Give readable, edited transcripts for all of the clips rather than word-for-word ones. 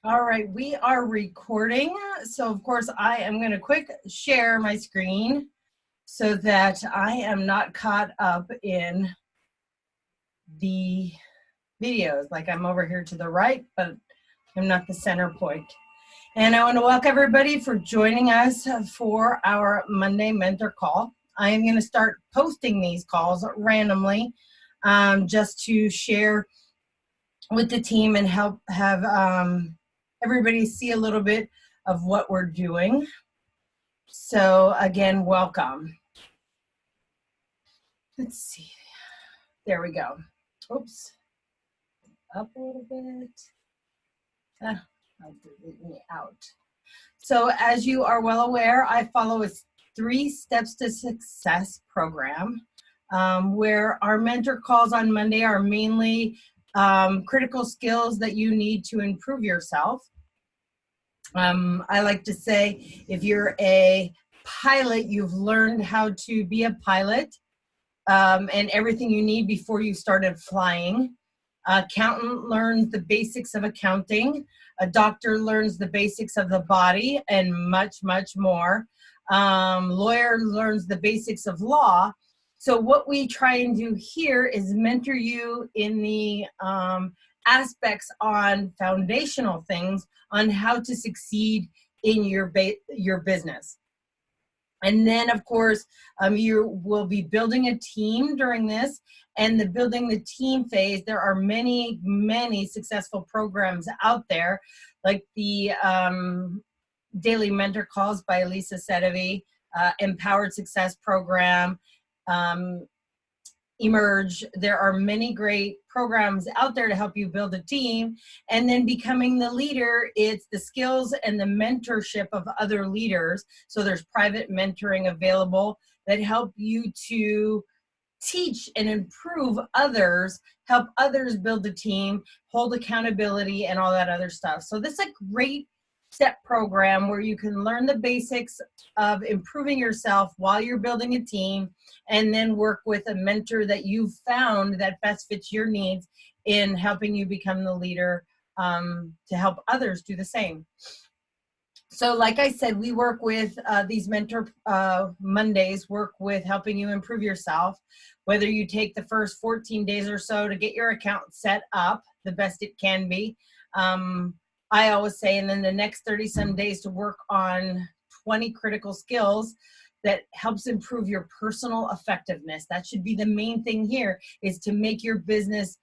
All right, we are recording. So of course I am going to quick share my screen so that I am not caught up in the videos. Like I'm over here to the right, but I'm not the center point. And I want to welcome everybody for joining us for our Monday mentor call. I am going to start posting these calls randomly just to share with the team and help have everybody see a little bit of what we're doing. So again, welcome. Let's see. There we go. Oops. Up a little bit. I'll delete me out. So as you are well aware, I follow a 3 Steps to Success program where our mentor calls on Monday are mainly critical skills that you need to improve yourself. I like to say if you're a pilot, you've learned how to be a pilot and everything you need before you started flying. Accountant learns the basics of accounting. A doctor learns the basics of the body and much, much more. Lawyer learns the basics of law. So what we try and do here is mentor you in the aspects on foundational things on how to succeed in your business. And then, of course, you will be building a team during this. And the building the team phase, there are many, many successful programs out there, like the Daily Mentor Calls by Lisa Sedevi, Empowered Success Program, Emerge. There are many great programs out there to help you build a team. And then becoming the leader, it's the skills and the mentorship of other leaders. So there's private mentoring available that help you to teach and improve others, help others build a team, hold accountability, and all that other stuff. So this is a great step program where you can learn the basics of improving yourself while you're building a team, and then work with a mentor that you've found that best fits your needs in helping you become the leader to help others do the same. So like I said, we work with these mentor Mondays, work with helping you improve yourself, whether you take the first 14 days or so to get your account set up the best it can be. I always say, and then the next 30 some days to work on 20 critical skills that helps improve your personal effectiveness. That should be the main thing here, is to make your business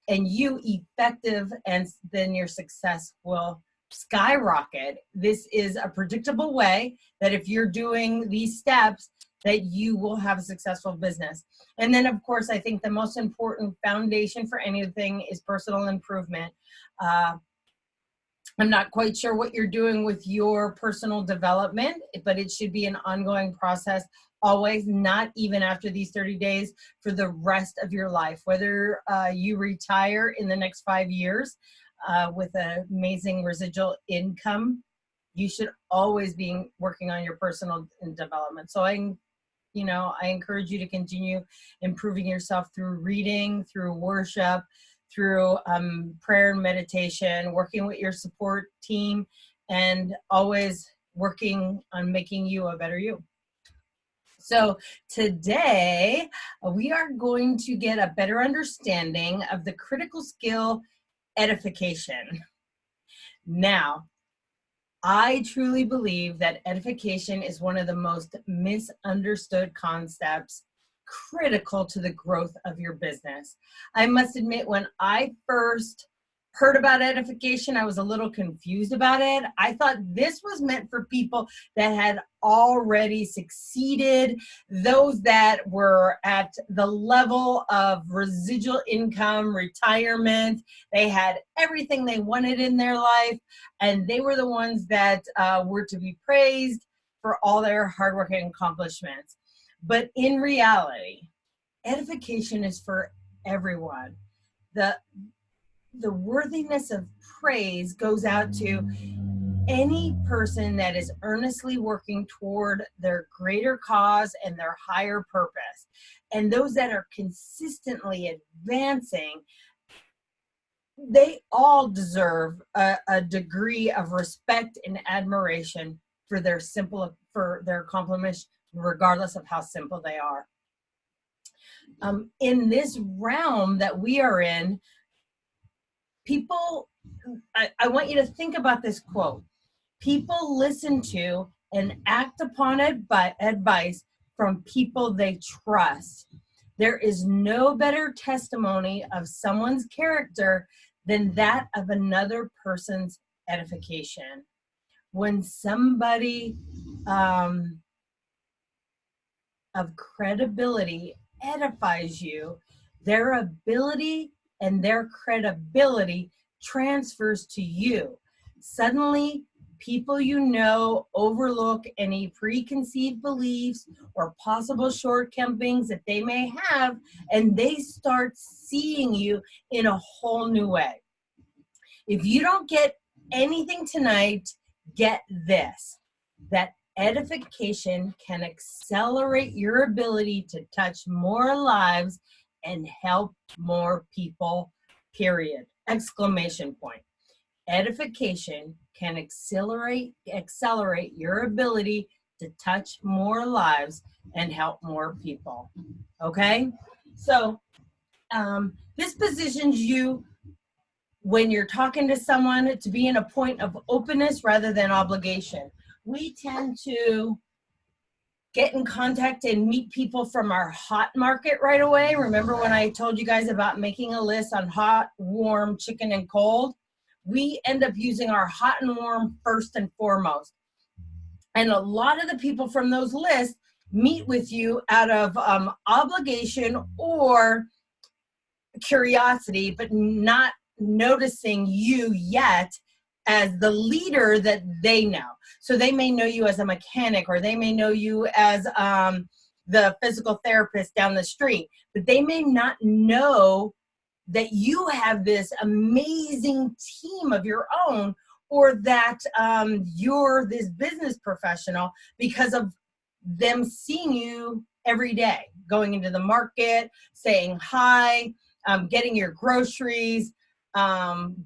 and you effective, and then your success will skyrocket. This is a predictable way that if you're doing these steps, that you will have a successful business. And then of course, I think the most important foundation for anything is personal improvement. I'm not quite sure what you're doing with your personal development, but it should be an ongoing process, always, not even after these 30 days, for the rest of your life. Whether you retire in the next 5 years with an amazing residual income, you should always be working on your personal development. So I encourage you to continue improving yourself through reading, through worship, through prayer and meditation, working with your support team, and always working on making you a better you. So today we are going to get a better understanding of the critical skill edification. Now, I truly believe that edification is one of the most misunderstood concepts critical to the growth of your business. I must admit, when I first heard about edification, I was a little confused about it. I thought this was meant for people that had already succeeded, those that were at the level of residual income, retirement. They had everything they wanted in their life, and they were the ones that were to be praised for all their hard work and accomplishments. But in reality, edification is for everyone. The worthiness of praise goes out to any person that is earnestly working toward their greater cause and their higher purpose. And those that are consistently advancing they all deserve a degree of respect and admiration for their accomplishments, regardless of how simple they are. In this realm that we are in, people, I want you to think about this quote. People listen to and act upon advice from people they trust. There is no better testimony of someone's character than that of another person's edification. When somebody of credibility edifies you, their ability and their credibility transfers to you. Suddenly, people you know overlook any preconceived beliefs or possible shortcomings that they may have, and they start seeing you in a whole new way. If you don't get anything tonight, get this: that edification can accelerate your ability to touch more lives and help more people, period. Exclamation point. Edification can accelerate your ability to touch more lives and help more people. Okay? So this positions you, when you're talking to someone, to be in a point of openness rather than obligation. We tend to get in contact and meet people from our hot market right away. Remember when I told you guys about making a list on hot, warm, chicken, and cold? We end up using our hot and warm first and foremost. And a lot of the people from those lists meet with you out of obligation or curiosity, but not noticing you yet as the leader that they know. So they may know you as a mechanic, or they may know you as the physical therapist down the street, but they may not know that you have this amazing team of your own, or that you're this business professional because of them seeing you every day, going into the market, saying hi, getting your groceries,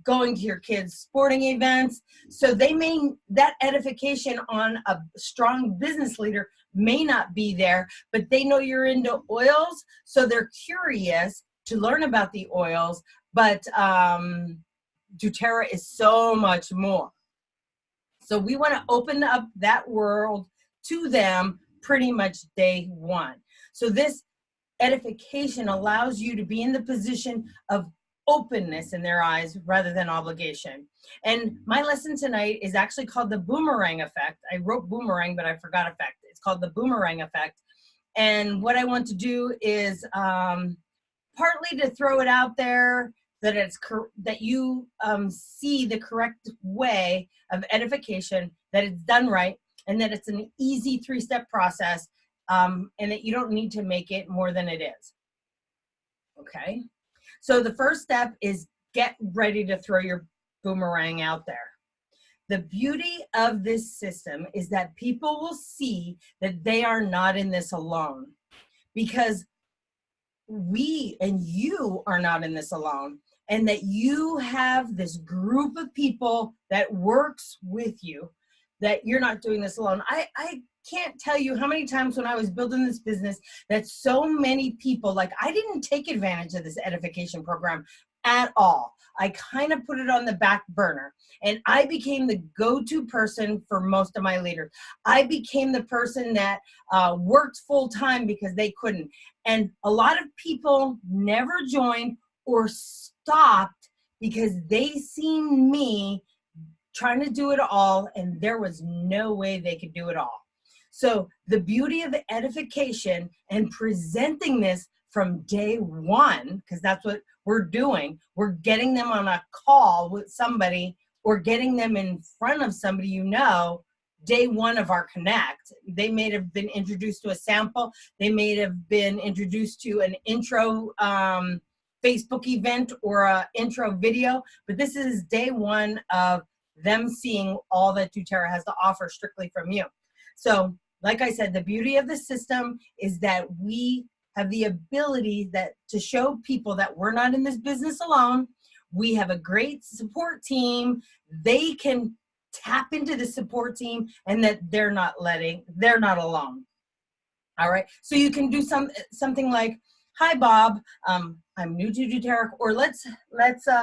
going to your kids' sporting events. So that edification on a strong business leader may not be there, but they know you're into oils, so they're curious to learn about the oils. But doTERRA is so much more. So we want to open up that world to them pretty much day one. So this edification allows you to be in the position of openness in their eyes rather than obligation. And my lesson tonight is actually called the boomerang effect. I wrote boomerang, but I forgot effect. It's called the boomerang effect. And what I want to do is partly to throw it out there that that you see the correct way of edification, that it's done right, and that it's an easy 3-step process, and that you don't need to make it more than it is. Okay? So the first step is get ready to throw your boomerang out there. The beauty of this system is that people will see that they are not in this alone, because we and you are not in this alone, and that you have this group of people that works with you, that you're not doing this alone. I can't tell you how many times when I was building this business that so many people, like, I didn't take advantage of this edification program at all. I kind of put it on the back burner, and I became the go-to person for most of my leaders. I became the person that worked full-time because they couldn't. And a lot of people never joined or stopped because they seen me trying to do it all, and there was no way they could do it all. So the beauty of edification and presenting this from day one, because that's what we're doing, we're getting them on a call with somebody, or getting them in front of somebody you know, day one of our connect. They may have been introduced to a sample, they may have been introduced to an intro Facebook event or an intro video, but this is day one of them seeing all that doTERRA has to offer strictly from you. So like I said, the beauty of the system is that we have the ability to show people that we're not in this business alone. We have a great support team. They can tap into the support team, and that they're not alone. All right. So you can do something like, "Hi, Bob. I'm new to doTERRA," or let's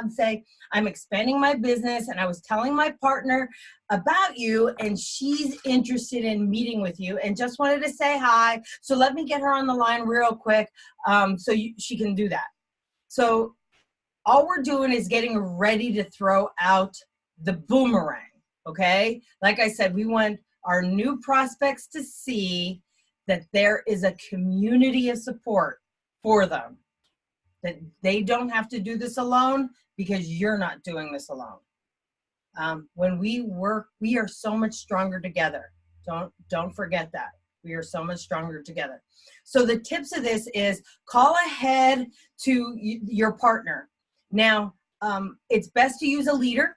say, "I'm expanding my business, and I was telling my partner about you, and she's interested in meeting with you, and just wanted to say hi. So let me get her on the line real quick, she can do that." So all we're doing is getting ready to throw out the boomerang. Okay. Like I said, we want our new prospects to see that there is a community of support for them, that they don't have to do this alone because you're not doing this alone. When we work, we are so much stronger together. Don't forget that. We are so much stronger together. So the tips of this is call ahead to your partner. Now, it's best to use a leader.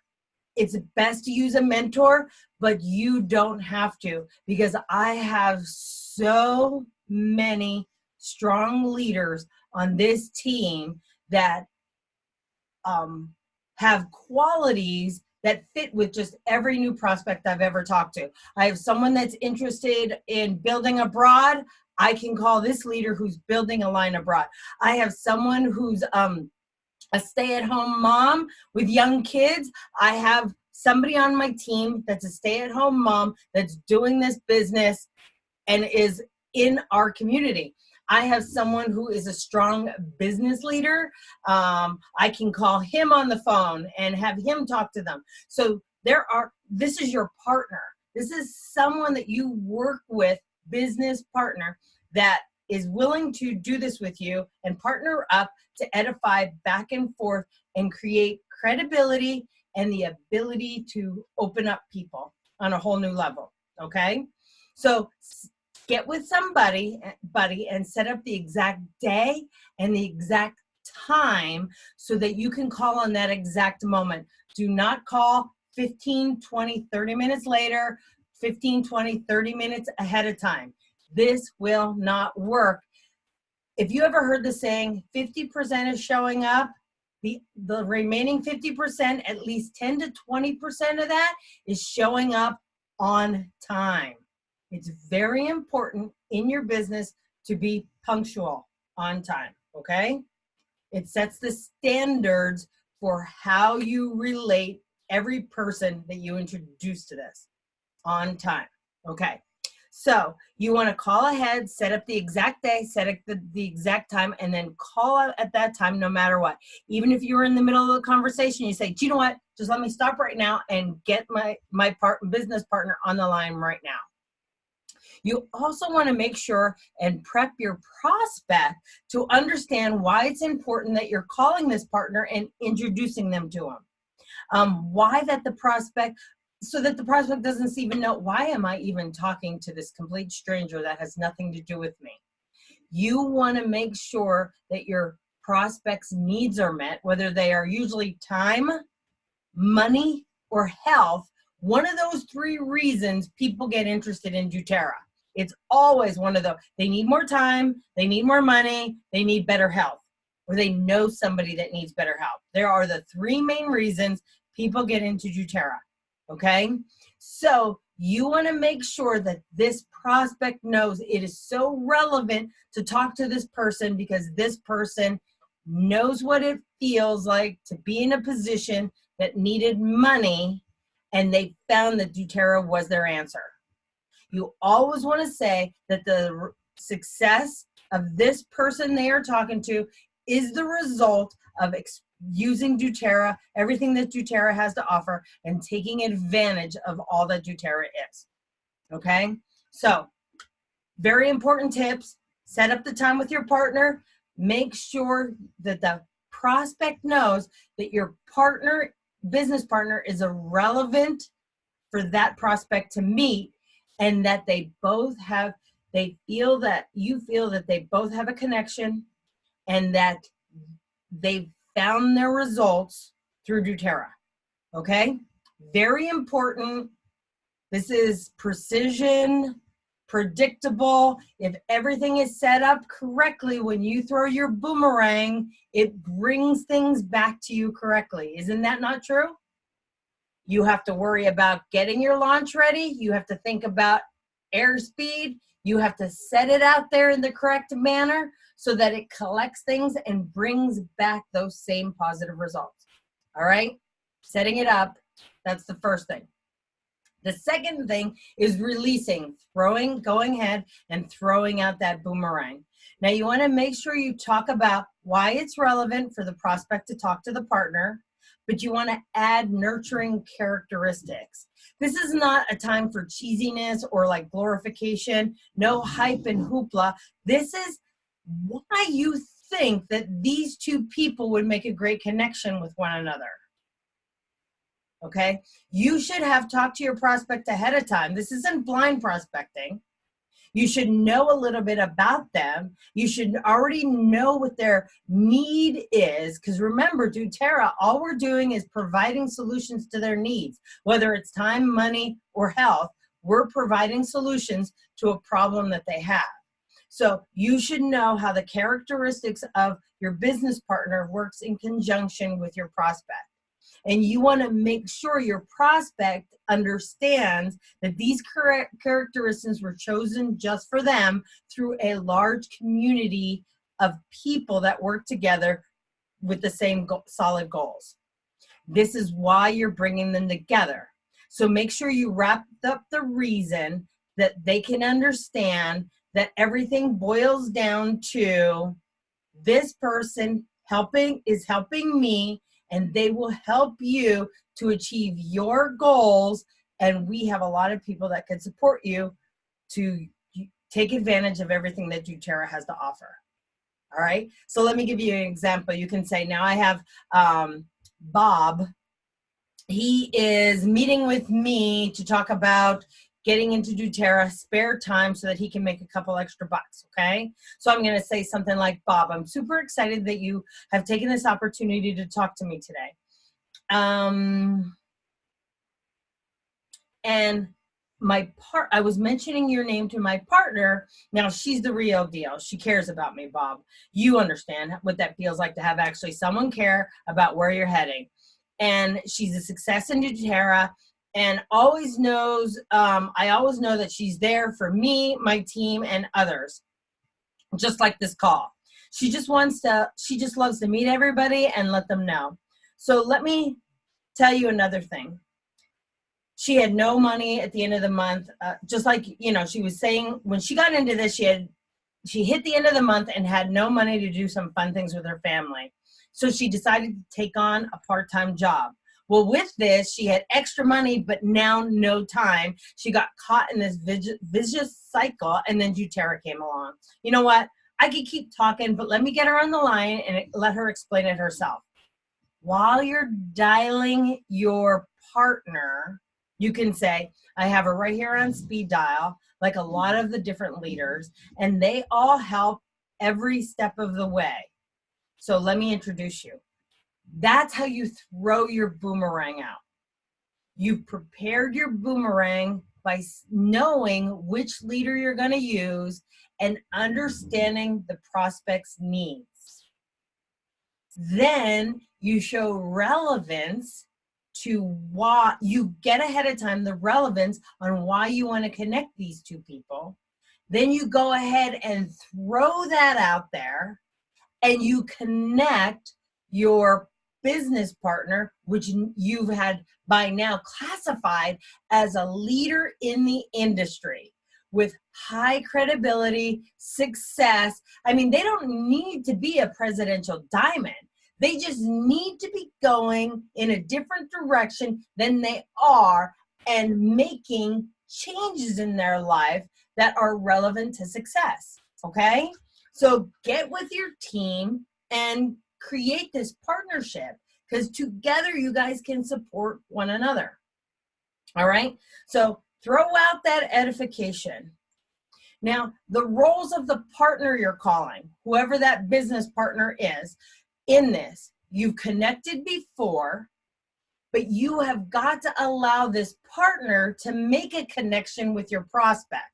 It's best to use a mentor, but you don't have to, because I have so many strong leaders on this team that have qualities that fit with just every new prospect I've ever talked to. I have someone that's interested in building abroad. I can call this leader who's building a line abroad. I have someone who's a stay-at-home mom with young kids. I have somebody on my team that's a stay-at-home mom that's doing this business and is in our community. I have someone who is a strong business leader. I can call him on the phone and have him talk to them. So this is your partner. This is someone that you work with, business partner, that is willing to do this with you and partner up to edify back and forth and create credibility and the ability to open up people on a whole new level. Okay? So get with somebody, buddy, and set up the exact day and the exact time so that you can call on that exact moment. Do not call 15, 20, 30 minutes later, 15, 20, 30 minutes ahead of time. This will not work. If you ever heard the saying, 50% is showing up, the remaining 50%, at least 10 to 20% of that is showing up on time. It's very important in your business to be punctual on time, okay? It sets the standards for how you relate every person that you introduce to this on time, okay? So you want to call ahead, set up the exact day, set up the exact time, and then call out at that time no matter what. Even if you're in the middle of the conversation, you say, "Do you know what? Just let me stop right now and get my business partner on the line right now." You also want to make sure and prep your prospect to understand why it's important that you're calling this partner and introducing them to them. Why that the prospect, so that the prospect doesn't even know, why am I even talking to this complete stranger that has nothing to do with me? You want to make sure that your prospect's needs are met, whether they are usually time, money, or health. One of those three reasons people get interested in doTERRA. It's always one of those. They need more time, they need more money, they need better health, or they know somebody that needs better health. There are the three main reasons people get into doTERRA, okay? So you want to make sure that this prospect knows it is so relevant to talk to this person, because this person knows what it feels like to be in a position that needed money, and they found that doTERRA was their answer. You always want to say that the success of this person they are talking to is the result of using doTERRA, everything that doTERRA has to offer, and taking advantage of all that doTERRA is. Okay? So, very important tips. Set up the time with your partner. Make sure that the prospect knows that your business partner is irrelevant for that prospect to meet, and that you feel that they both have a connection, and that they've found their results through doTERRA. Okay? Very important. This is precision predictable. If everything is set up correctly, when you throw your boomerang, it brings things back to you correctly. Isn't that not true? You have to worry about getting your launch ready. You have to think about airspeed. You have to set it out there in the correct manner so that it collects things and brings back those same positive results. All right? Setting it up, that's the first thing. The second thing is releasing, going ahead and throwing out that boomerang. Now you want to make sure you talk about why it's relevant for the prospect to talk to the partner, but you want to add nurturing characteristics. This is not a time for cheesiness or like glorification, no hype and hoopla. This is why you think that these two people would make a great connection with one another. Okay, you should have talked to your prospect ahead of time. This isn't blind prospecting. You should know a little bit about them. You should already know what their need is. Because remember, doTERRA, all we're doing is providing solutions to their needs. Whether it's time, money, or health, we're providing solutions to a problem that they have. So you should know how the characteristics of your business partner works in conjunction with your prospect. And you want to make sure your prospect understands that these characteristics were chosen just for them through a large community of people that work together with the same solid goals. This is why you're bringing them together. So make sure you wrap up the reason that they can understand that everything boils down to this person is helping me, and they will help you to achieve your goals. And we have a lot of people that can support you to take advantage of everything that doTERRA has to offer. All right. So let me give you an example. You can say, now I have Bob. He is meeting with me to talk about getting into doTERRA, spare time so that he can make a couple extra bucks, okay? So I'm gonna say something like, Bob, I'm super excited that you have taken this opportunity to talk to me today. And I was mentioning your name to my partner. Now she's the real deal. She cares about me, Bob. You understand what that feels like to have actually someone care about where you're heading. And she's a success in doTERRA, and always knows, I always know that she's there for me, my team, and others, just like this call. She just loves to meet everybody and let them know. So let me tell you another thing. She had no money at the end of the month, just like, she was saying when she got into this, she hit the end of the month and had no money to do some fun things with her family. So she decided to take on a part-time job. Well, with this, she had extra money, but now no time. She got caught in this vicious cycle, and then doTERRA came along. You know what? I could keep talking, but let me get her on the line and let her explain it herself. While you're dialing your partner, you can say, I have her right here on speed dial, like a lot of the different leaders, and they all help every step of the way. So let me introduce you. That's how you throw your boomerang out. You've prepared your boomerang by knowing which leader you're going to use and understanding the prospect's needs. Then you show relevance to why you get ahead of time, the relevance on why you want to connect these two people. Then you go ahead and throw that out there, and you connect your business partner, which you've had by now classified as a leader in the industry with high credibility, success. I mean, they don't need to be a presidential diamond. They just need to be going in a different direction than they are and making changes in their life that are relevant to success, okay? So get with your team and create this partnership, because together you guys can support one another. All right, so throw out that edification. Now, the roles of the partner you're calling, whoever that business partner is, in this, you've connected before, but you have got to allow this partner to make a connection with your prospect.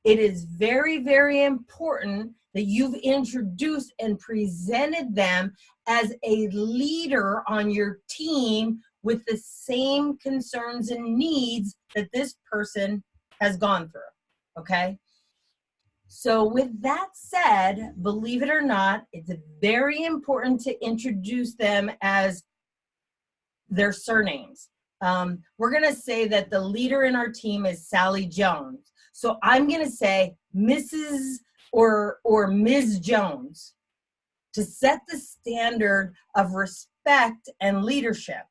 it is very, very important that you've introduced and presented them as a leader on your team with the same concerns and needs that this person has gone through, okay? So with that said, believe it or not, it's very important to introduce them as their surnames. We're going to say that the leader in our team is Sally Jones. So I'm going to say Mrs. or Ms. Jones to set the standard of respect and leadership.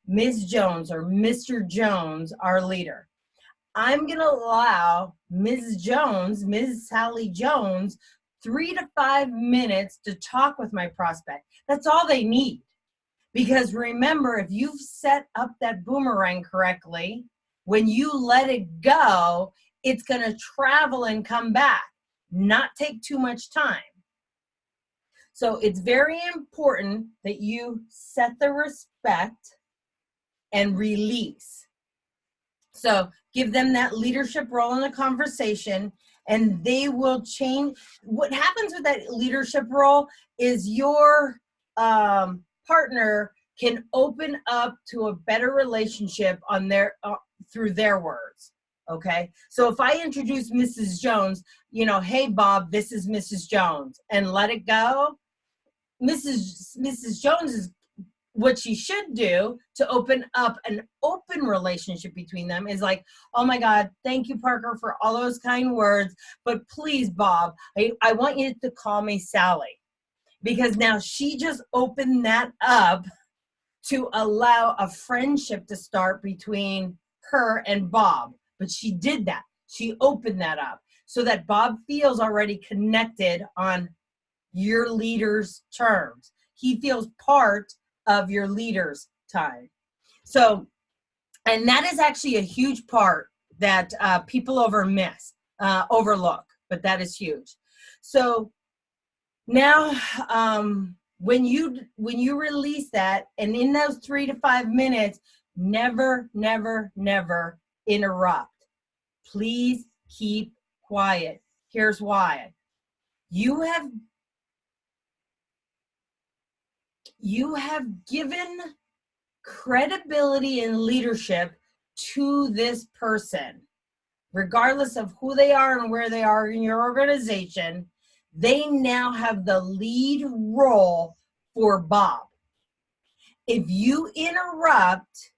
Ms. Jones or Mr. Jones, our leader. I'm going to allow Ms. Jones, Ms. Sally Jones, 3 to 5 minutes to talk with my prospect. That's all they need. Because remember, if you've set up that boomerang correctly, when you let it go, it's going to travel and come back, not take too much time. So it's very important that you set the respect and release. So give them that leadership role in the conversation, and they will change. What happens with that leadership role is your partner can open up to a better relationship on their through their words. Okay, so if I introduce Mrs. Jones, you know, hey Bob, this is Mrs. Jones, and let it go. Mrs. Jones is what she should do to open up an open relationship between them is like, oh my God, thank you, Parker, for all those kind words. But please, Bob, I want you to call me Sally. Because now she just opened that up to allow a friendship to start between her and Bob. But she did that. She opened that up so that Bob feels already connected on your leader's terms. He feels part of your leader's time. So, and that is actually a huge part that people overlook, but that is huge. So now, when you release that, and in those 3 to 5 minutes, never, never, never interrupt. Please keep quiet. Here's why. You have given credibility and leadership to this person, regardless of who they are and where they are in your organization. They now have the lead role for Bob. If you interrupt,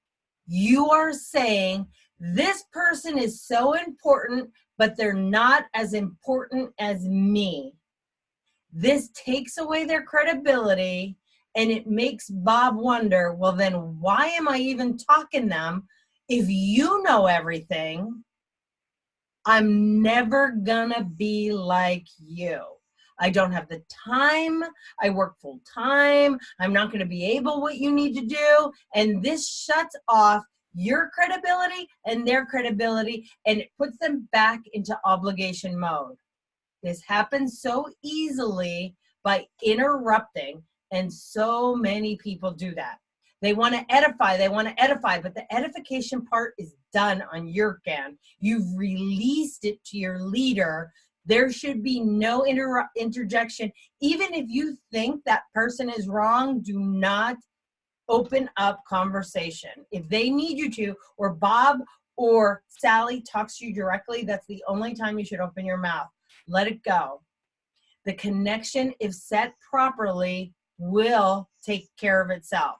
you are saying this person is so important, but they're not as important as me. This takes away their credibility, and it makes Bob wonder, well, then why am I even talking to them? If you know everything, I'm never gonna be like you. I don't have the time. I work full time. I'm not gonna be able what you need to do. And this shuts off your credibility and their credibility, and it puts them back into obligation mode. This happens so easily by interrupting, and so many people do that. They want to edify, but the edification part is done on your end. You've released it to your leader. There should be no interjection. Even if you think that person is wrong, do not open up conversation. If they need you to, or Bob or Sally talks to you directly, that's the only time you should open your mouth. Let it go. The connection, if set properly, will take care of itself.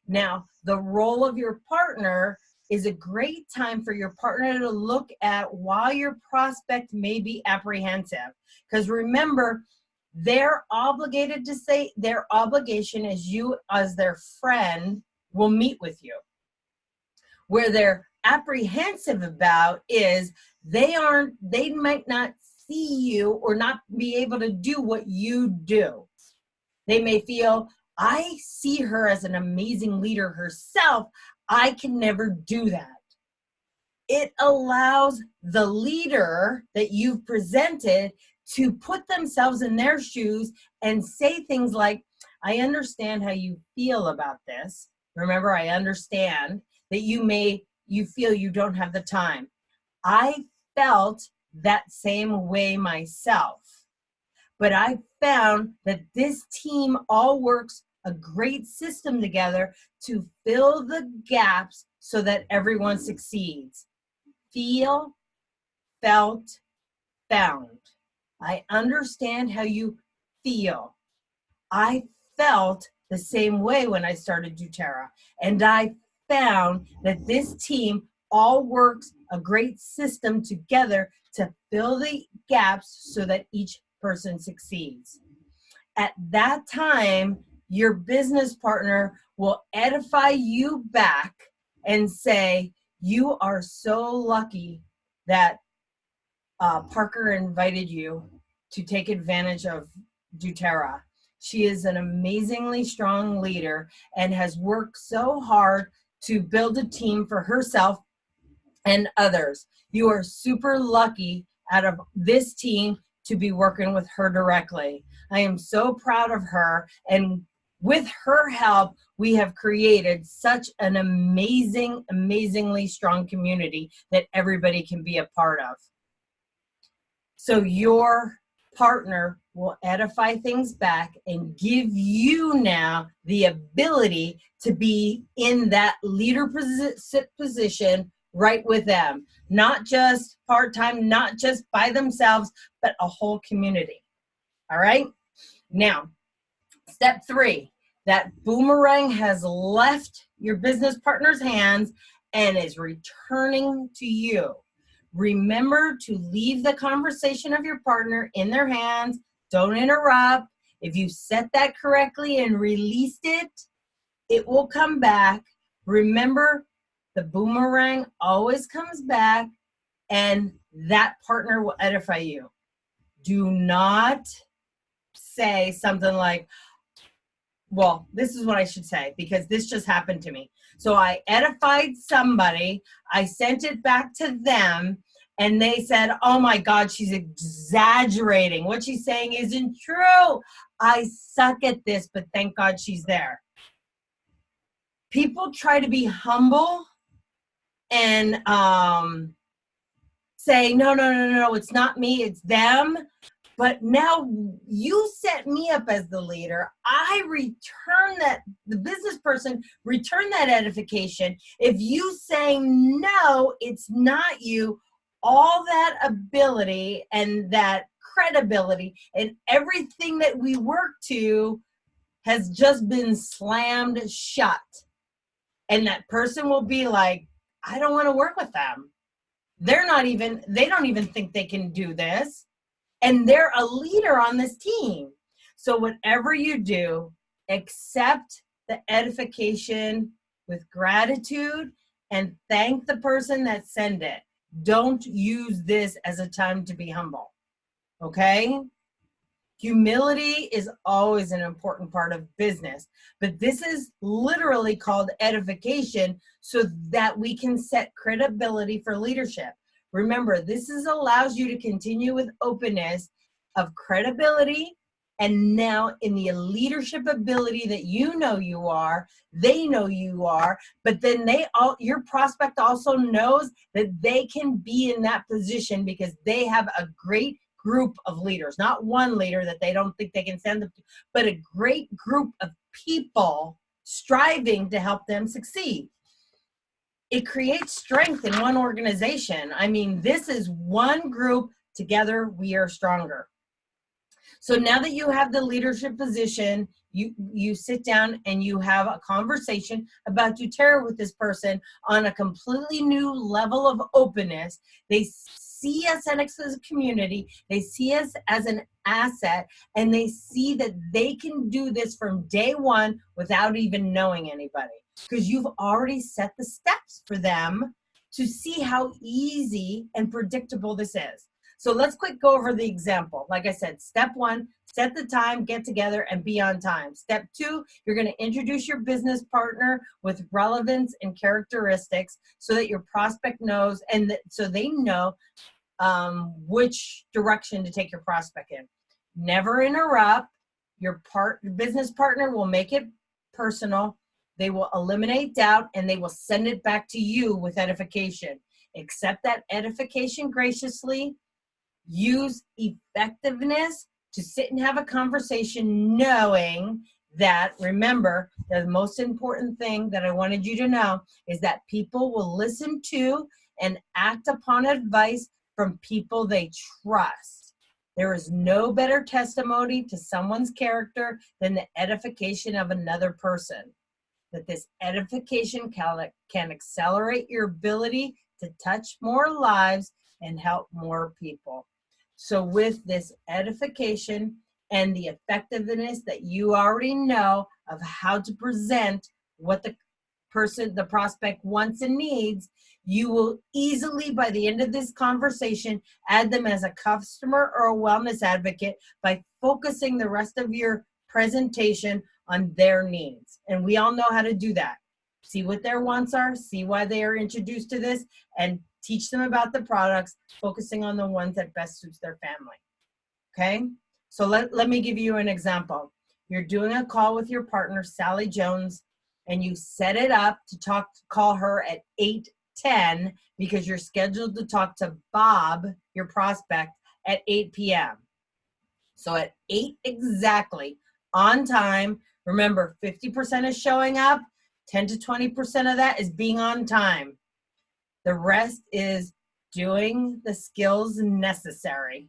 Now, the role of your partner is a great time for your partner to look at while your prospect may be apprehensive. Because remember, they're obligated to say, their obligation is you as their friend will meet with you. Where they're apprehensive about is they might not see you or not be able to do what you do. They may feel, I see her as an amazing leader herself. I can never do that. It allows the leader that you've presented to put themselves in their shoes and say things like, I understand how you feel about this. Remember, I understand that you feel you don't have the time. I felt that same way myself. But I found that this team all works a great system together to fill the gaps so that everyone succeeds. Feel, felt, found. I understand how you feel. I felt the same way when I started doTERRA, and I found that this team all works a great system together to fill the gaps so that each person succeeds. At that time, your business partner will edify you back and say, you are so lucky that Parker invited you to take advantage of doTERRA. She is an amazingly strong leader and has worked so hard to build a team for herself and others. You are super lucky out of this team to be working with her directly. I am so proud of her, and with her help, we have created such an amazingly strong community that everybody can be a part of. So your partner will edify things back and give you now the ability to be in that leader position right with them, not just part-time, not just by themselves, but a whole community. All right. Now, step 3, that boomerang has left your business partner's hands and is returning to you. Remember to leave the conversation of your partner in their hands. Don't interrupt. If you set that correctly and released it, it will come back. Remember, the boomerang always comes back, and that partner will edify you. Do not say something like, well, this is what I should say, because this just happened to me. So I edified somebody, I sent it back to them, and they said, oh my God, she's exaggerating. What she's saying isn't true. I suck at this, but thank God she's there. People try to be humble and say, no, it's not me, it's them. But now you set me up as the leader. I return that, the business person return that edification. If you say, no, it's not you, all that ability and that credibility and everything that we work to has just been slammed shut. And that person will be like, I don't want to work with them. They don't even think they can do this. And they're a leader on this team. So whatever you do, accept the edification with gratitude and thank the person that sent it. Don't use this as a time to be humble. Okay? Humility is always an important part of business, but this is literally called edification so that we can set credibility for leadership. Remember, this allows you to continue with openness of credibility, and now in the leadership ability that you know you are, they know you are, but then your prospect also knows that they can be in that position because they have a great group of leaders, not one leader that they don't think they can send them to, but a great group of people striving to help them succeed. It creates strength in one organization. I mean, this is one group. Together, we are stronger. So now that you have the leadership position, you sit down and you have a conversation about doTERRA with this person on a completely new level of openness. They see us as a community, they see us as an asset, and they see that they can do this from day one without even knowing anybody, because you've already set the steps for them to see how easy and predictable this is. So let's quick go over the example. Like I said, step 1, set the time, get together, and be on time. Step 2, you're going to introduce your business partner with relevance and characteristics so that your prospect knows, and so they know which direction to take your prospect in. Never interrupt. Your business partner will make it personal. They will eliminate doubt, and they will send it back to you with edification. Accept that edification graciously. Use effectiveness to sit and have a conversation, knowing that, remember, the most important thing that I wanted you to know is that people will listen to and act upon advice from people they trust. There is no better testimony to someone's character than the edification of another person. That this edification can accelerate your ability to touch more lives and help more people. So with this edification and the effectiveness that you already know of how to present what the prospect wants and needs, you will easily, by the end of this conversation, add them as a customer or a wellness advocate by focusing the rest of your presentation on their needs. And we all know how to do that. See what their wants are, see why they are introduced to this, and teach them about the products, focusing on the ones that best suits their family. Okay? So let me give you an example. You're doing a call with your partner, Sally Jones, and you set it up to call her at 8:10 because you're scheduled to talk to Bob, your prospect, at 8 p.m. So at 8 exactly, on time. Remember, 50% is showing up, 10 to 20% of that is being on time. The rest is doing the skills necessary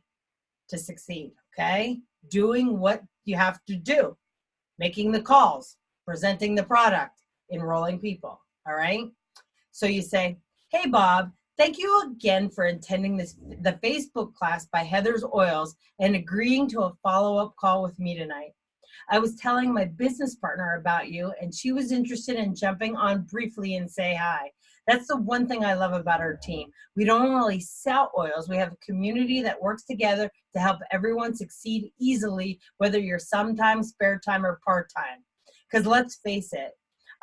to succeed, okay? Doing what you have to do, making the calls, presenting the product, enrolling people, all right? So you say, hey, Bob, thank you again for attending the Facebook class by Heather's Oils and agreeing to a follow-up call with me tonight. I was telling my business partner about you, and she was interested in jumping on briefly and say hi. That's the one thing I love about our team. We don't only sell oils, we have a community that works together to help everyone succeed easily, whether you're sometimes spare time or part-time. Because let's face it,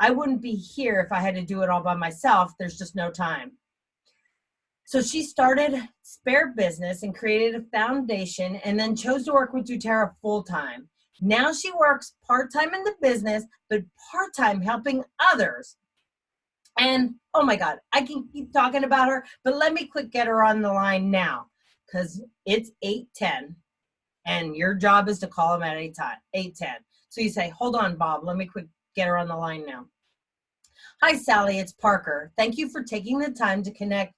I wouldn't be here if I had to do it all by myself. There's just no time. So she started Spare Business and created a foundation and then chose to work with doTERRA full-time. Now she works part-time in the business, but part-time helping others. And oh my God, I can keep talking about her, but let me quick get her on the line now because it's 8:10 and your job is to call them at 8:10. So you say, hold on, Bob, let me quick get her on the line now. Hi, Sally, it's Parker. Thank you for taking the time to connect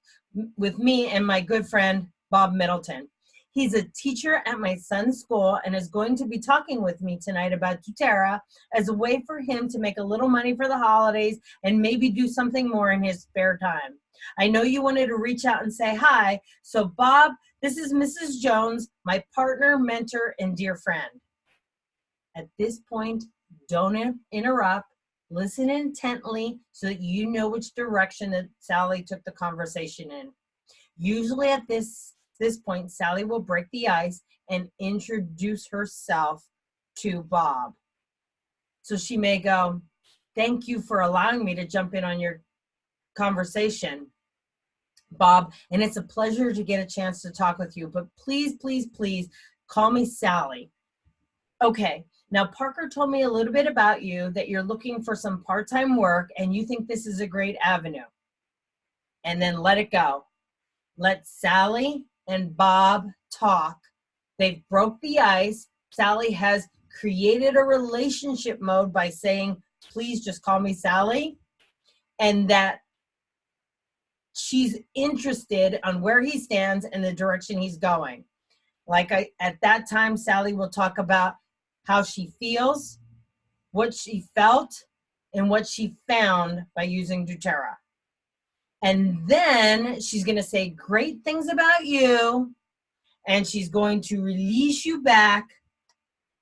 with me and my good friend, Bob Middleton. He's a teacher at my son's school and is going to be talking with me tonight about doTERRA as a way for him to make a little money for the holidays and maybe do something more in his spare time. I know you wanted to reach out and say hi. So Bob, this is Mrs. Jones, my partner, mentor, and dear friend. At this point, don't interrupt. Listen intently so that you know which direction that Sally took the conversation in. Usually at this point, Sally will break the ice and introduce herself to Bob. So she may go, thank you for allowing me to jump in on your conversation, Bob, and it's a pleasure to get a chance to talk with you, but please, please, please call me Sally. Okay, now Parker told me a little bit about you, that you're looking for some part-time work and you think this is a great avenue. And then let it go. Let Sally and Bob talk. They've broke the ice. Sally has created a relationship mode by saying, please just call me Sally. And that she's interested on where he stands and the direction he's going. At that time, Sally will talk about how she feels, what she felt, and what she found by using doTERRA. And then she's going to say great things about you, and she's going to release you back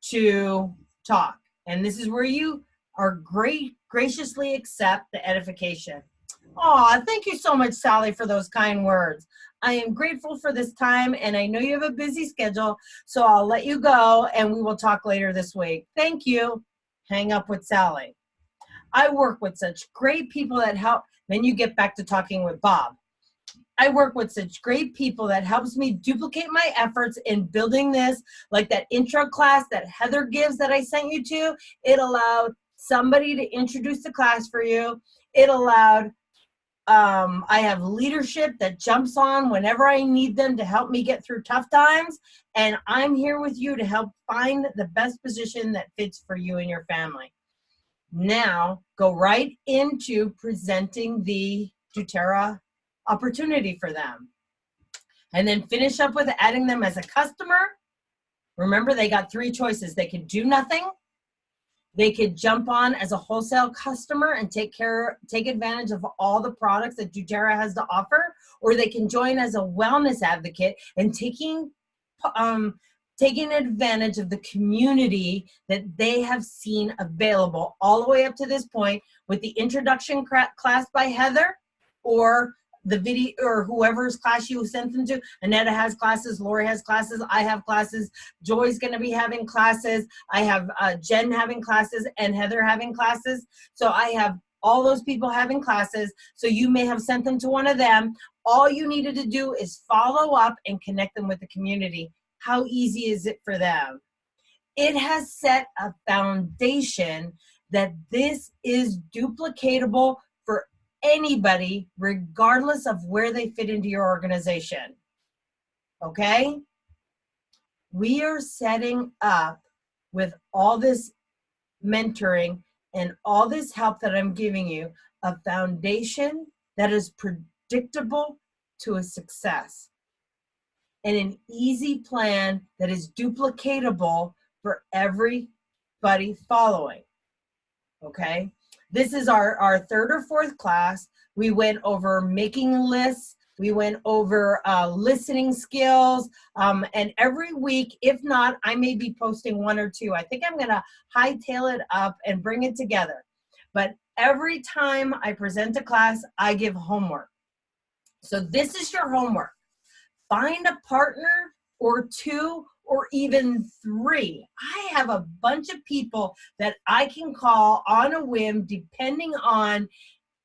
to talk. And this is where you are graciously accept the edification. Oh, thank you so much, Sally, for those kind words. I am grateful for this time, and I know you have a busy schedule, so I'll let you go, and we will talk later this week. Thank you. Hang up with Sally. I work with such great people that help. Then you get back to talking with Bob. I work with such great people that helps me duplicate my efforts in building this, like that intro class that Heather gives that I sent you to. It allowed somebody to introduce the class for you. It allowed I have leadership that jumps on whenever I need them to help me get through tough times. And I'm here with you to help find the best position that fits for you and your family. Now, go right into presenting the doTERRA opportunity for them. And then finish up with adding them as a customer. Remember, they got 3 choices. They could do nothing. They could jump on as a wholesale customer and take advantage of all the products that doTERRA has to offer, or they can join as a wellness advocate and taking advantage of the community that they have seen available all the way up to this point with the introduction class by Heather, or the video, or whoever's class you sent them to. Annetta has classes, Lori has classes, I have classes, Joy's going to be having classes, I have Jen having classes, and Heather having classes. So I have all those people having classes. So you may have sent them to one of them. All you needed to do is follow up and connect them with the community. How easy is it for them? It has set a foundation that this is duplicatable for anybody, regardless of where they fit into your organization. Okay? We are setting up, with all this mentoring and all this help that I'm giving you, a foundation that is predictable to a success, and an easy plan that is duplicatable for everybody following. Okay? This is our 3rd or 4th class. We went over making lists. We went over listening skills. And every week, if not, I may be posting 1 or 2. I think I'm going to hightail it up and bring it together. But every time I present a class, I give homework. So this is your homework. Find a partner or 2 or even 3. I have a bunch of people that I can call on a whim, depending on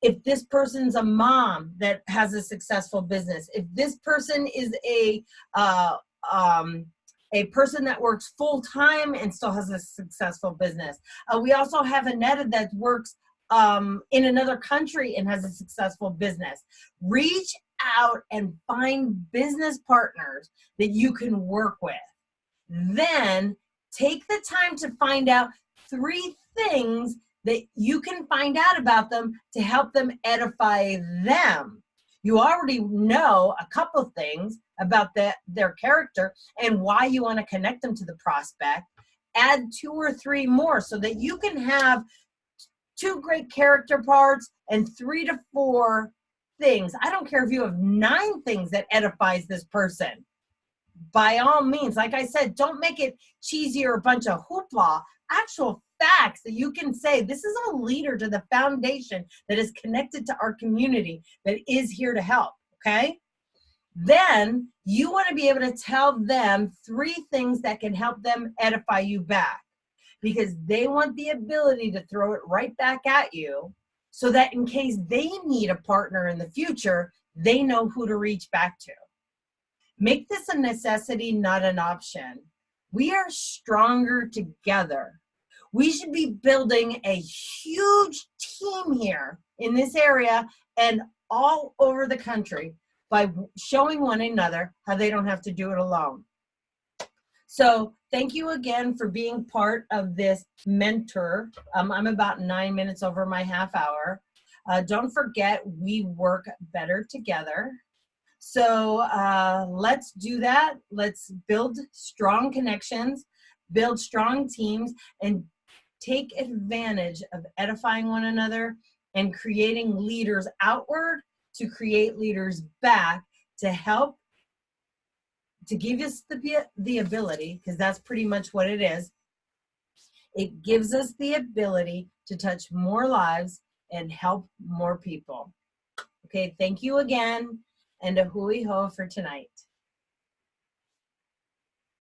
if this person's a mom that has a successful business, if this person is a person that works full-time and still has a successful business. We also have Annetta that works in another country and has a successful business. Reach out and find business partners that you can work with. Then take the time to find out 3 things that you can find out about them to help them edify them. You already know a couple things about their character and why you want to connect them to the prospect. Add 2 or 3 more so that you can have 2 great character parts and 3 to 4 things. I don't care if you have 9 things that edifies this person. By all means, like I said, don't make it cheesy or a bunch of hoopla. Actual facts that you can say, this is a leader to the foundation that is connected to our community that is here to help, okay? Then you want to be able to tell them 3 things that can help them edify you back, because they want the ability to throw it right back at you, so that in case they need a partner in the future, they know who to reach back to. Make this a necessity, not an option. We are stronger together. We should be building a huge team here in this area and all over the country by showing one another how they don't have to do it alone. So thank you again for being part of this mentor. I'm about 9 minutes over my half hour. Don't forget, we work better together. So let's do that. Let's build strong connections, build strong teams, and take advantage of edifying one another and creating leaders outward to create leaders back, to help, to give us the ability, because that's pretty much what it is. It gives us the ability to touch more lives and help more people. Okay, thank you again, and a hui ho for tonight.